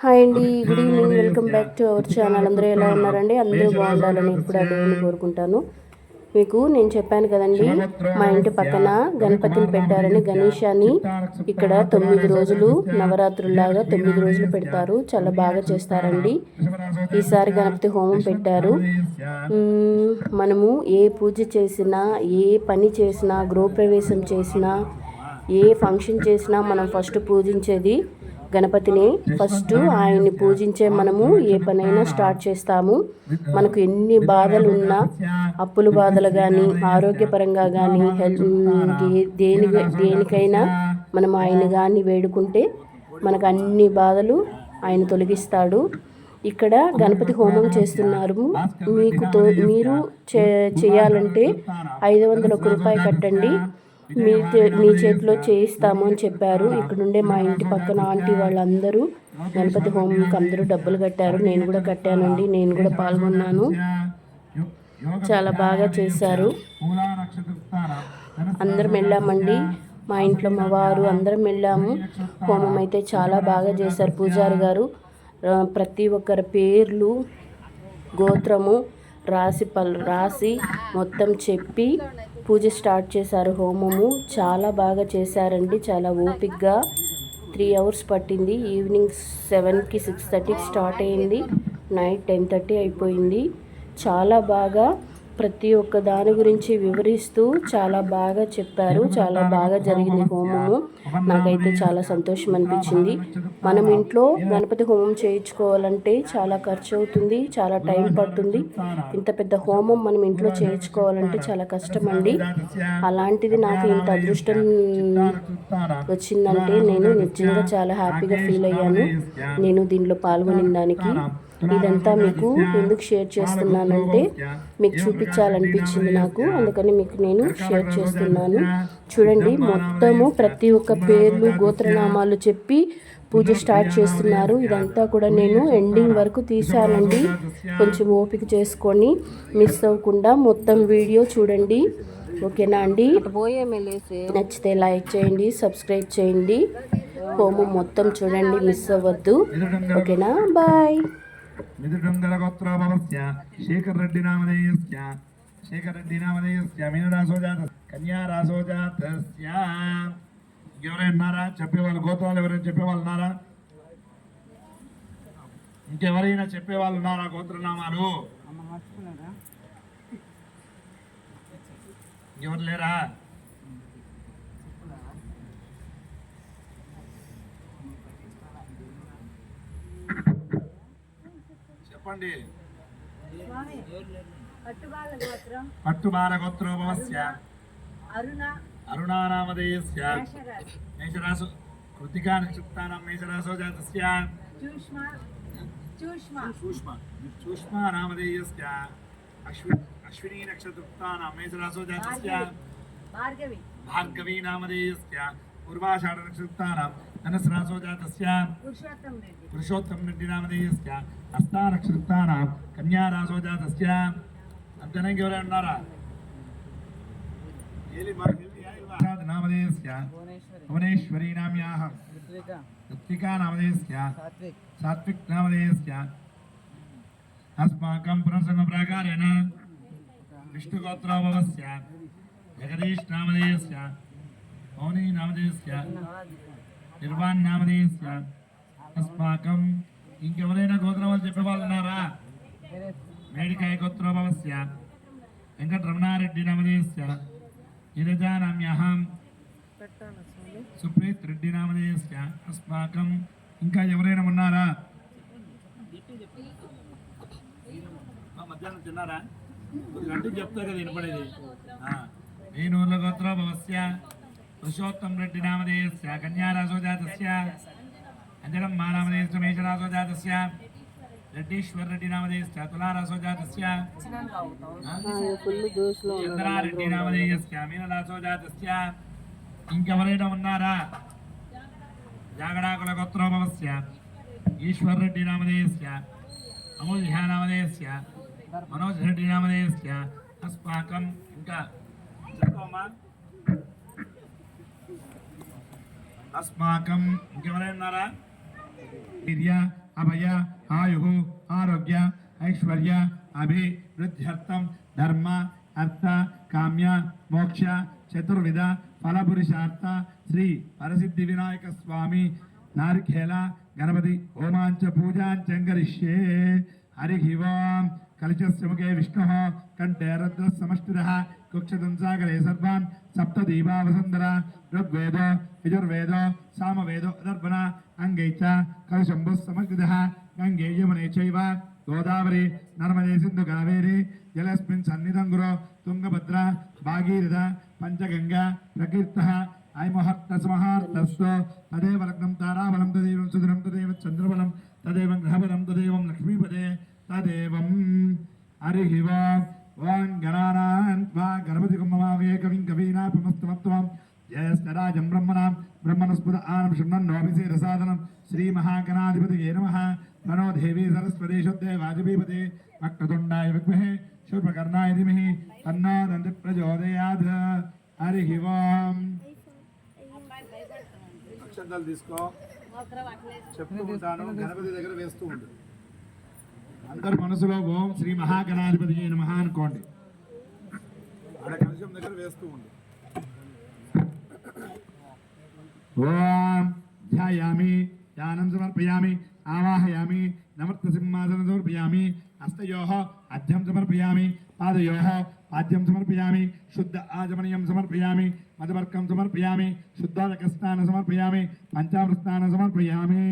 Hi అండి, good evening. Welcome back to our channel. అందరూ ఎలా ఉన్నారండి? అందరూ బాగుండాలని ఇప్పుడు ఆ దేవుని కోరుకుంటాను. మీకు నేను చెప్పాను కదండి, మా ఇంటి పక్కన గణపతిని పెట్టారని. గణేశాన్ని ఇక్కడ 9 రోజులు నవరాత్రుల్లాగా 9 రోజులు పెడతారు. చాలా బాగా చేస్తారండి. ఈసారి గణపతి హోమం పెట్టారు. మనము ఏ పూజ చేసినా, ఏ పని చేసినా, గృహప్రవేశం చేసినా, ఏ ఫంక్షన్ చేసినా మనం ఫస్ట్ పూజించేది గణపతిని. ఫస్ట్ ఆయన్ని పూజించే మనము ఏ పనైనా స్టార్ట్ చేస్తాము. మనకు ఎన్ని బాధలు ఉన్నా, అప్పుల బాధలు కానీ, ఆరోగ్యపరంగా కానీ, దేనికైనా మనం ఆయన కానీ వేడుకుంటే మనకు అన్ని బాధలు ఆయన తొలగిస్తాడు. ఇక్కడ గణపతి హోమం చేస్తున్నారు. మీరు చేయాలంటే 501 రూపాయి కట్టండి, మీ చేతిలో చేయిస్తాము అని చెప్పారు. ఇక్కడుండే మా ఇంటి పక్కన ఆంటీ వాళ్ళందరూ గణపతి హోమంకి అందరూ డబ్బులు కట్టారు. నేను కూడా కట్టానండి, నేను కూడా పాల్గొన్నాను. చాలా బాగా చేశారు. అందరం వెళ్ళామండి, మా ఇంట్లో మా వారు అందరం వెళ్ళాము. హోమం అయితే చాలా బాగా చేశారు పూజారి గారు. ప్రతి ఒక్కరి పేర్లు, గోత్రము రాసి మొత్తం చెప్పి పూజ స్టార్ట్ చేశారు. హోమము చాలా బాగా చేశారండి. చాలా ఓపిక్గా 3 hours పట్టింది. ఈవినింగ్ 7కి 6:30కి స్టార్ట్ అయింది. నైట్ 10:30 అయిపోయింది. చాలా బాగా ప్రతి ఒక్క దాని గురించి వివరిస్తూ చాలా బాగా చెప్పారు. చాలా బాగా జరిగింది హోమము. నాకైతే చాలా సంతోషం అనిపించింది. మనం ఇంట్లో గణపతి హోమం చేయించుకోవాలంటే చాలా ఖర్చు అవుతుంది, చాలా టైం పడుతుంది. ఇంత పెద్ద హోమం మనం ఇంట్లో చేయించుకోవాలంటే చాలా కష్టం అండి. అలాంటిది నాకు ఇంత అదృష్టం వచ్చిందంటే నేను నిజంగా చాలా హ్యాపీగా ఫీల్ అయ్యాను. నేను దీనిలో పాల్గొనిన దానికి. ఇదంతా మీకు ఎందుకు షేర్ చేస్తున్నానంటే మీకు చూపించాలనిపించింది నాకు, అందుకని మీకు నేను షేర్ చేస్తున్నాను. చూడండి, మొత్తము ప్రతి ఒక్క పేర్లు, గోత్రనామాలు చెప్పి పూజ స్టార్ట్ చేస్తున్నారు. ఇదంతా కూడా నేను ఎండింగ్ వరకు తీశానండి. కొంచెం ఓపిక చేసుకొని మిస్ అవ్వకుండా మొత్తం వీడియో చూడండి. ఓకేనా అండి? నచ్చితే లైక్ చేయండి, సబ్స్క్రైబ్ చేయండి. హోమం మొత్తం చూడండి, మిస్ అవ్వద్దు. ఓకేనా? బాయ్. మిథుడంగరగోత్రోభవస్య శేఖర్ రెడ్డి నామధేయస్య మీనరాశో జాత కన్యారాశో జాతస్య. ఇంకెవరైనా ఉన్నారా చెప్పేవాళ్ళు? గోత్రాలు ఎవరైనా చెప్పేవాళ్ళు ఉన్నారా? ఇంకెవరైనా చెప్పేవాళ్ళు ఉన్నారా గోత్రనామాలు? ఇంకెవరు లేరా? చెప్పండి. పట్టుబాల గోత్రోభవస్య అరుణానామధేయస్య మేషరాశో కృతికా నక్షత్రానాం మేషరాశో జాతస్య చూష్మా నామధేయస్య అశ్వినీ నక్షత్రానాం మేషరాశో జాతస్య భార్గవీ నామధేయస్య పూర్వాషాఢ నక్షత్రానాం ధనుస్రాశో జాతస్య పురుషోత్తం రెడ్డి నామధేయస్య హస్తా నక్షత్రానాం కన్యారాశో జాతస్య. అంతేనా? ఇంకెవరైనా ఉన్నారా? నామధేయస్య భువనేశ్వరీ నామ్యాః ఋత్వికా నామధేయస్య సాత్విక్ నామధేయస్య అస్మాకం పునర్సంగ ప్రాకారేణ విష్ణుగోత్రోభవస్య జగదీష్ నామధేయస్య మౌని నామధేయస్య నిర్వాణ్ నామధేయస్య అస్మాకం. ఇంకెవరైనా గోత్రవాళ్ళు చెప్పేవాళ్ళు ఉన్నారా? మేడికాయ గోత్రోభవస్య వెంకటరమణారెడ్డి నామధేయస్య నీరజానామ్యహం సుప్రీత్ రెడ్డి నామధేయస్య అస్మాకం. ఇంకా ఎవరైనా ఉన్నారా? మధ్యాహ్నం తిన్నారా? గంటకు చెప్తా కదా వినపడేది. వేణూర్ల గోత్రోభవస్య పురుషోత్తం రెడ్డి నామధేయస్య కన్యారాశో జాతస్య అంజనమ్మ నామధేయస్య మేషరాశో జాతస్య రెడ్డీశ్వర్ రెడ్డి నామధేయస్య తులారాశో జాతస్య చంద్రారెడ్డి నామధేయస్య మీనరాశో జాతస్య. ఇంకెవరైనా ఉన్నారా? జాగడాకుల గోత్రోభవస్య ఈశ్వర్ రెడ్డి నామధేయస్య అమూల్య నామధేయస్య మనోజ్ రెడ్డి నామధేయస్య అస్మాకం. ఇంకా చెప్పమ్మా. అస్మాకం. ఇంకెవరైనా ఉన్నారా? అభయ ఆయు ఆరోగ్య ఐశ్వర్య అభివృద్ధ్యర్థం ధర్మ అర్థ కామ్య మోక్ష చతుర్విధ ఫలపురుషార్థ శ్రీ వరసిద్ధి వినాయక స్వామి నారికేల గణపతి హోమాంచ పూజాంచంకరిష్యే. హరి ఓం. కలశస్య ముఖే విష్ణు కంఠే రుద్ర సమష్టిర కుక్షతం సాగరే సర్వాన్ సప్తదీపా వసుంధర. ఋగ్వేద యజుర్వేద సామవేద అదర్వణ అంగై చ కలశంభు సమగ్రద గంగే యమునే చైవ గోదావరి నర్మదే సింధు కావేరి జలస్మిన్ సన్నిధం గురు తుంగభద్ర భాగీరథ పంచగంగా ప్రకీర్త ఐమహర్తస్మహార్తస్తో తదేవ లగ్నం తారాబలం తదేవం సుదినం తదేవ చంద్రబలం తదేవం గ్రహబలం తదేవం లక్ష్మీపదే తదేవం. హరి ఓం గణానాన్ త్వా గణపతి కుమ్మవావే కవిం కవీనాపమస్తమత్వం జ్యేష్ఠరాజం బ్రహ్మణస్పద ఆనం శృణ్వన్నోభిషేకసాదనం శ్రీ మహాగణాధిపతియే నమః. మనో దేవీ సరస్వతి శుద్ధే వాజపేయపతే వక్రతుండాయ విద్మహే శూర్పకర్ణాయ ధీమహి తన్నో దంతి ప్రచోదయాత్. హరి ఓం. అక్షంతలు తీసుకో, చెప్తూ ఉంటాను, గణపతి దగ్గర వేస్తూ ఉంటుంది. అందరు మనసులో ఓం శ్రీ మహాగణాధిపతి నమః అనుకోండి. ఆడ కలశం దగ్గర వేస్తూ ఉండు. ఓం ధ్యాయామి ధ్యానం సమర్పయామి ఆవాహయామి నమర్త సింహాసనం సమర్పయామి హస్తయోః అర్ఘ్యం సమర్పయామి పాదయోః పాద్యం సమర్పయామి శుద్ధ ఆచమనీయం సమర్పయామి మధువర్కం సమర్పయామి శుద్ధోదకస్నానం సమర్పయామి పంచామృతస్నానం సమర్పయామి.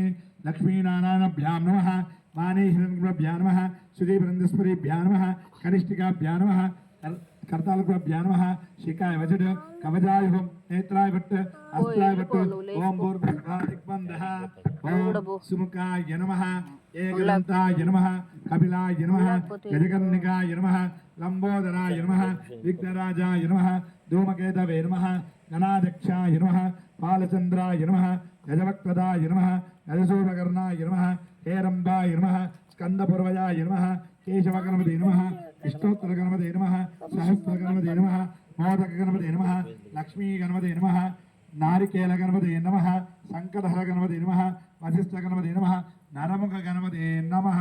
లక్ష్మీనారాయణభ్యాం నమః. వాణీ హిరణ్యభ్యాం నమః. సుధీవృందస్పతిభ్యాం నమః. కనిష్ఠికాభ్యాం నమః. కర్తాలభ్యాం నమః. శిఖాయ వజడ్ కవచాయ హుం నేత్రాయ భట్ అస్త్రాయ భట్. ఓం భూర్భువః ఓం సుముఖాయ నమః. ఏకదంతాయ నమః. కపిలాయ నమః. గజకర్ణికాయ నమః. లంబోదరాయ నమః. విఘ్నరాజాయ నమః. ధూమకేతవే నమః. గణాధ్యక్షాయ నమః. బాలచంద్రాయ నమః. గజవక్రదాయ నమః. గజశూర్పకర్ణాయ నమః. హేరంబాయ నమః. స్కందపూర్వజాయ నమః. కేశవగణపతే నమః. విష్ణోత్తర గణపతే నమః. సహస్ర గణపతే నమః. మోదక గణపతే నమః. లక్ష్మీ గణపతే నమః. నారికేల గణపతే నమః. సంకటహర గణపతే నమః. వశిష్ఠ గణపతే నమః. నరముఖ గణపతే నమః.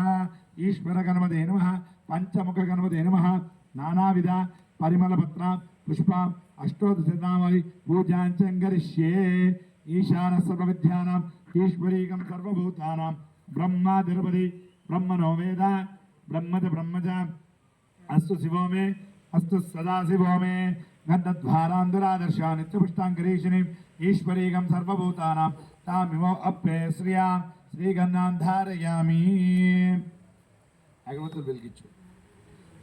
ఈశ్వర గణపతే నమః. పంచముఖ గణపతే నమః. నానావిధ పరిమళపత్ర పుష్ప అష్టోదశనామాని పూజాంచంకరిష్యే. ఈశాన సర్వవిద్యానాం ఈశ్వరీకం సర్వభూతానాం బ్రహ్మాధిపతి బ్రహ్మణో వేద బ్రహ్మజ బ్రహ్మజ అస్తు శివో మే అస్తు సదాశివో మే. గంధద్వారాంధురాదర్శ నిత్యపుష్టాంకరీషిణి ఈశ్వరీకం సర్వభూతానాం తామిమో అప్పే శ్రియా శ్రీగంధాన్ ధారయామి. అగరబత్తులు వెలిగించు.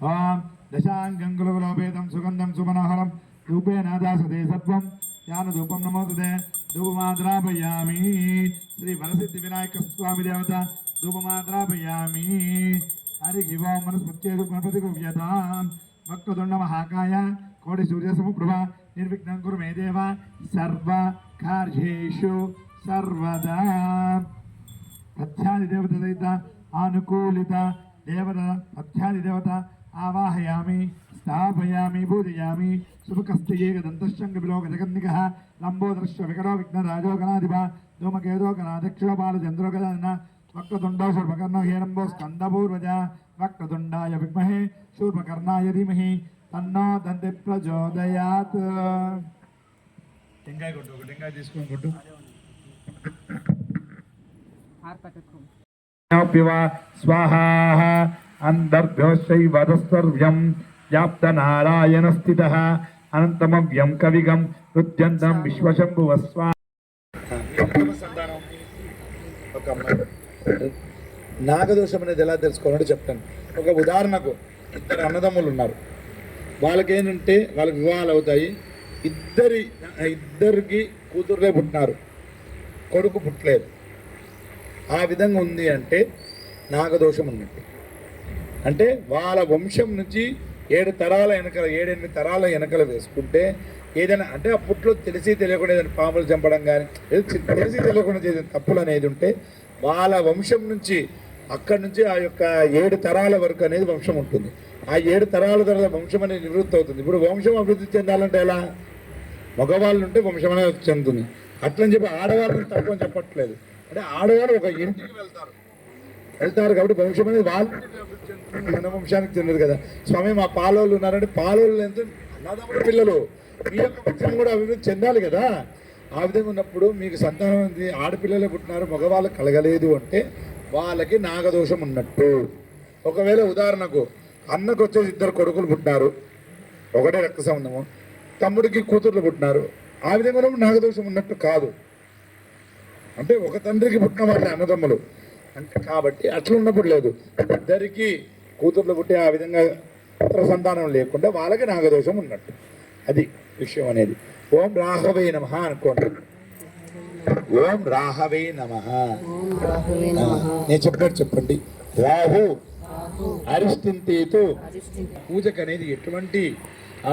ఓం దశాంగం గులగులోపేతం సుగంధం సుమనోహరం రూపేణ దాసతే సత్వం ధ్యానధూపం నమోదతే. ధూపమాద్రాపయామి. శ్రీ వరసిద్ధి వినాయక స్వామి దేవత ధూపమాద్రాపయామి. హరి ఓం. మనస్పత్యేషు గణపతి గువ్యతాం. వక్రతుండ మహాకాయ కోటి సూర్య సమప్రభ నిర్విఘ్నం కురు మే దేవ సర్వ కార్యేషు సర్వదా. పథ్యాది దేవత సహిత అనుకూలిత దేవత పథ్యాది దేవత ఆవాహయామి స్థాపయామి పూజయామి. శుభకస్తి ఏకదంతశంకపిలో గజకర్ణికః లంబోదరశ్వ వికటో విఘ్నరాజో గణాధిప ధూమకేతో గణాధ్యక్షో బాలచంద్రో గజానన వక్రతుండో శూర్పకర్ణో హేరంబో స్కందపూర్వజ. వక్రతుండాయ విద్మహే శూర్పకర్ణాయ ధీమహి తన్నో దంతి ప్రచోదయాత్. టెంకాయ కొట్టు, ఒక టెంకాయ తీసుకొని కొట్టు. స్వాహా అంతర్భ్యోశ్చైవదస్సర్వ్యం వ్యాప్త నారాయణ స్థితః అనంతమవ్యం కవిగం హృద్యంతం విశ్వశంభువ స్వాహా. నాగదోషం అనేది ఎలా తెలుసుకోవాలంటే చెప్తాను. ఒక ఉదాహరణకు ఇద్దరు అన్నదమ్ములు ఉన్నారు. వాళ్ళకేంటంటే వాళ్ళకి వివాహాలు అవుతాయి. ఇద్దరికి కూతుర్లే పుట్టినారు, కొడుకు పుట్టలేదు. ఆ విధంగా ఉంది అంటే నాగదోషం ఉన్నట్టు. అంటే వాళ్ళ వంశం నుంచి 7 తరాల వెనకల 7-8 తరాల వెనకల వేసుకుంటే ఏదైనా అంటే అప్పట్లో తెలిసి తెలియకుండా ఏదైనా పాములు చంపడం కానీ తెలిసి తెలియకుండా చేసిన తప్పులు అనేది ఉంటే వాళ్ళ వంశం నుంచి అక్కడి నుంచి ఆ యొక్క 7 తరాల వరకు అనేది వంశం ఉంటుంది. ఆ 7 తరాల తర్వాత వంశం అనేది నివృత్తి అవుతుంది. ఇప్పుడు వంశం అభివృద్ధి చెందాలంటే ఎలా? మగవాళ్ళు ఉంటే వంశం అనేది చెందుతుంది. అట్లని చెప్పి ఆడవాళ్ళని తక్కువ చెప్పట్లేదు. అంటే ఆడవాళ్ళు ఒక ఇంటికి వెళ్తారు, వెళ్తారు కాబట్టి వంశం అనేది వాళ్ళు మన వంశానికి చెందదు కదా. స్వామి మా పాలోళ్ళు ఉన్నారంటే పాలోళ్ళు ఎంత అన్నదమ్ముల పిల్లలు, మీ యొక్క వంశం కూడా అభివృద్ధి చెందాలి కదా. ఆ విధంగా ఉన్నప్పుడు మీకు సంతానం ఉంది, ఆడపిల్లలే పుట్టినారు, మగవాళ్ళకి కలగలేదు అంటే వాళ్ళకి నాగదోషం ఉన్నట్టు. ఒకవేళ ఉదాహరణకు అన్నకు వచ్చేసి 2 కొడుకులు పుట్టినారు, ఒకటే రక్త సంబంధము, తమ్ముడికి కూతుర్లు పుట్టినారు, ఆ విధంగా నాగదోషం ఉన్నట్టు కాదు. అంటే ఒక తండ్రికి పుట్టిన వాళ్ళే అన్నదమ్ములు అంటే, కాబట్టి అట్లా ఉన్నప్పుడు లేదు. ఇద్దరికి కూతుర్లు పుట్టి ఆ విధంగా పుత్ర సంతానం లేకుండా వాళ్ళకి నాగదోషం ఉన్నట్టు. అది విషయం అనేది. ఓం రాహవే నమః అనుకోండి. ఓం రాహవే నమః. నేను చెప్పినట్టు చెప్పండి. రాహు అరిష్టింతేతో పూజకు అనేది ఎటువంటి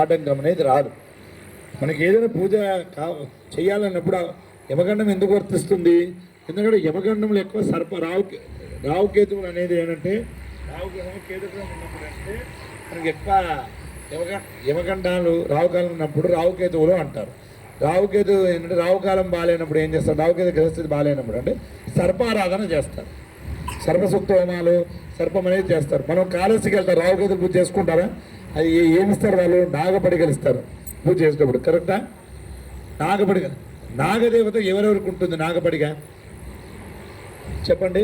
ఆటంకం అనేది రాదు. మనకి ఏదైనా పూజ చేయాలన్నప్పుడు యమగండం ఎందుకు వర్తిస్తుంది? ఎందుకంటే యమగండంలో ఎక్కువ రావుకేతువులు అనేది ఏంటంటే రావుగ్రహం కేతుగ్రహం ఉన్నప్పుడు అంటే మనకి ఎక్కువ యమగండాలు రావుకాలం ఉన్నప్పుడు రావుకేతువులు అంటారు. రావుకేతు ఏంటంటే రావుకాలం బాగాలేనప్పుడు ఏం చేస్తారు? రావుకేతు గ్రహస్థితి బాగాలేనప్పుడు అంటే సర్పారాధన చేస్తారు. సర్పసూక్త హోమాలు సర్పం అనేది చేస్తారు. మనం కాళహస్తికి వెళ్తారు, రావుకేతులు పూజ చేసుకుంటారా? అది ఏమిస్తారు వాళ్ళు? నాగపడిగలు ఇస్తారు పూజ చేసేటప్పుడు. కరెక్టా? నాగపడిగ నాగదేవత ఎవరెవరికి ఉంటుంది నాగపడిగ చెప్పండి.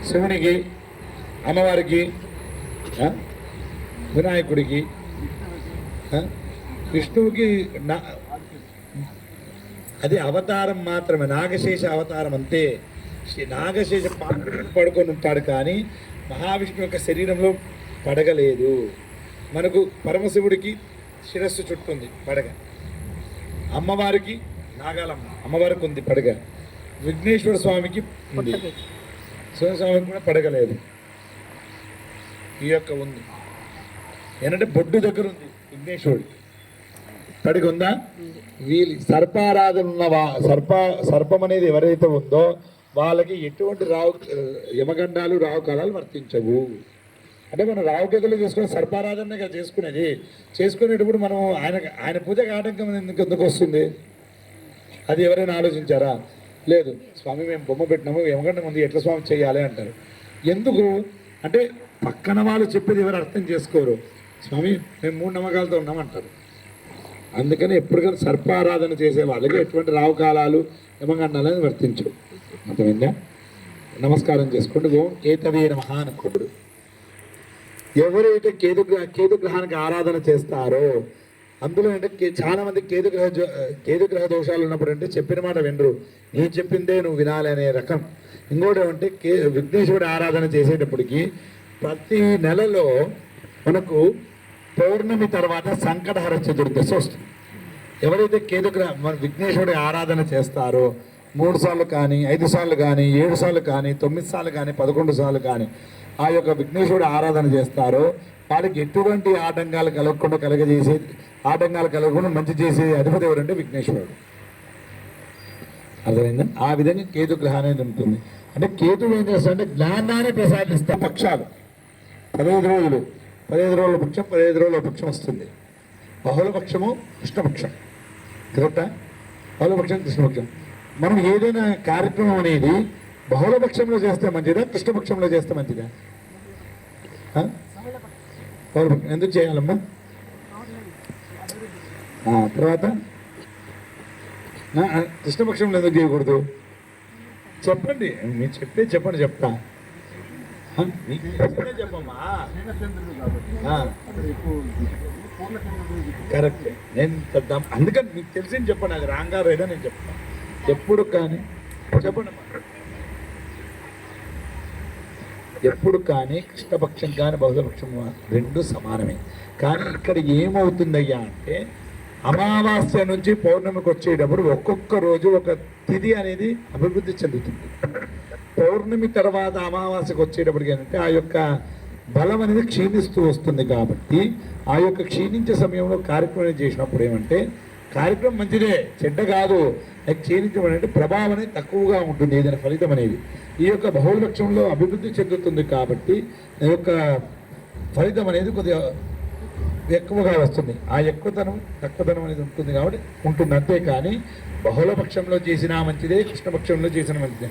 శివునికి, అమ్మవారికి, వినాయకుడికి, విష్ణువుకి. అది అవతారం మాత్రమే, నాగశేష అవతారం అంతే. నాగశేష పడుకొని ఉంటాడు కానీ మహావిష్ణువు యొక్క శరీరంలో పడగలేదు. మనకు పరమశివుడికి శిరస్సు చుట్టుంది పడగ, అమ్మవారికి నాగాలమ్మ అమ్మవారికి ఉంది పడగ, విఘ్నేశ్వర స్వామికి ఉంది, శివస్వామికి కూడా పడగలేదు. ఈ యొక్క ఉంది ఏంటంటే బొడ్డు దగ్గర ఉంది విఘ్నేశ్వరుడికి, పడగ ఉందా? వీళ్ళు సర్పారాధన ఉన్న సర్పం అనేది ఎవరైతే ఉందో వాళ్ళకి ఎటువంటి యమగండాలు రావుకాలాలు వర్తించవు. అంటే మనం రావుకేతులు చేసుకుని సర్పారాధనగా చేసుకునేది. చేసుకునేటప్పుడు మనం ఆయన పూజకు ఆటంకం ఎందుకు వస్తుంది? అది ఎవరైనా ఆలోచించారా? లేదు. స్వామి మేము బొమ్మ పెట్టినాము, యమగండం ఉంది, ఎట్లా స్వామి చేయాలి అంటారు. ఎందుకు అంటే పక్కన వాళ్ళు చెప్పేది ఎవరు అర్థం చేసుకోరు. స్వామి మేము 3 నమ్మకాలతో ఉన్నామంటారు. అందుకని ఎప్పుడు కానీ సర్పారాధన చేసే వాళ్ళకి ఎటువంటి రావుకాలాలు యమగండాలని వర్తించవు. అర్థమైందా? నమస్కారం చేసుకోండి. ఓం ఏతవే నమః అనుకోడు. ఎవరైతే కేతుగ్రహానికి ఆరాధన చేస్తారో అందులో అంటే చాలా మంది కేతుగ్రహ దోషాలు ఉన్నప్పుడు అంటే చెప్పిన మాట వినరు, నేను చెప్పిందే నువ్వు వినాలి అనే రకం. ఇంకోటి ఏమంటే విఘ్నేశ్వరుడి ఆరాధన చేసేటప్పటికి ప్రతి నెలలో మనకు పౌర్ణమి తర్వాత సంకటహర చతుర్దశి వస్తుంది. ఎవరైతే మన విఘ్నేశ్వరుడి ఆరాధన చేస్తారో 3 సార్లు కానీ 5 సార్లు కానీ 7 సార్లు కానీ 9 సార్లు కానీ 11 సార్లు కానీ ఆ యొక్క విఘ్నేశ్వరుడు ఆరాధన చేస్తారో వాళ్ళకి ఎటువంటి ఆటంకాలు కలగకుండా మంచి చేసే అధిపతి ఎవరంటే విఘ్నేశ్వరుడు. అర్థమైందా? ఆ విధంగా కేతు గ్రహం అనేది ఉంటుంది. అంటే కేతువు ఏం చేస్తాడంటే జ్ఞానాన్ని ప్రసాదిస్తా. పక్షాలు 15 రోజులు, 15 రోజుల పక్షం, 15 రోజుల పక్షం వస్తుంది. బహుళపక్షము, కృష్ణపక్షం. కరెక్టా? బహుళపక్షం, కృష్ణపక్షం. మనం ఏదైనా కార్యక్రమం అనేది బహుళపక్షంలో చేస్తే మంచిదా, కృష్ణపక్షంలో చేస్తే మంచిదా? బహుళపక్షం ఎందుకు చేయాలమ్మా? తర్వాత కృష్ణపక్షంలో ఎందుకు చేయకూడదు చెప్పండి. మీరు చెప్పండి చెప్తా. చెప్పమ్మా. కరెక్ట్. నేను అందుకని మీకు తెలిసింది చెప్పండి, అది రాంగారు ఏదో నేను చెప్తాను. ఎప్పుడు కానీ చెప్పండి, ఎప్పుడు కానీ కృష్ణపక్షం కానీ బహుళపక్షం రెండు సమానమే. కానీ ఇక్కడ ఏమవుతుందయ్యా అంటే అమావాస్య నుంచి పౌర్ణమికి వచ్చేటప్పుడు ఒక్కొక్క రోజు ఒక తిథి అనేది అభివృద్ధి చెందుతుంది. పౌర్ణమి తర్వాత అమావాస్యకు వచ్చేటప్పటికి ఏంటంటే ఆ యొక్క బలం అనేది క్షీణిస్తూ వస్తుంది. కాబట్టి ఆ యొక్క క్షీణించే సమయంలో కార్యక్రమం చేసినప్పుడు ఏమంటే కార్యక్రమం మంచిదే, చెడ్డ కాదు. అది క్షీణించడం అంటే ప్రభావం అనేది తక్కువగా ఉంటుంది, ఏదైనా ఫలితం అనేది. ఈ యొక్క బహుళపక్షంలో అభివృద్ధి చెందుతుంది కాబట్టి ఈ యొక్క ఫలితం అనేది కొద్దిగా ఎక్కువగా వస్తుంది. ఆ ఎక్కువతనం తక్కువతనం అనేది ఉంటుంది కాబట్టి ఉంటుంది. అంతేకాని బహుళపక్షంలో చేసినా మంచిదే, కృష్ణపక్షంలో చేసిన మంచిదే.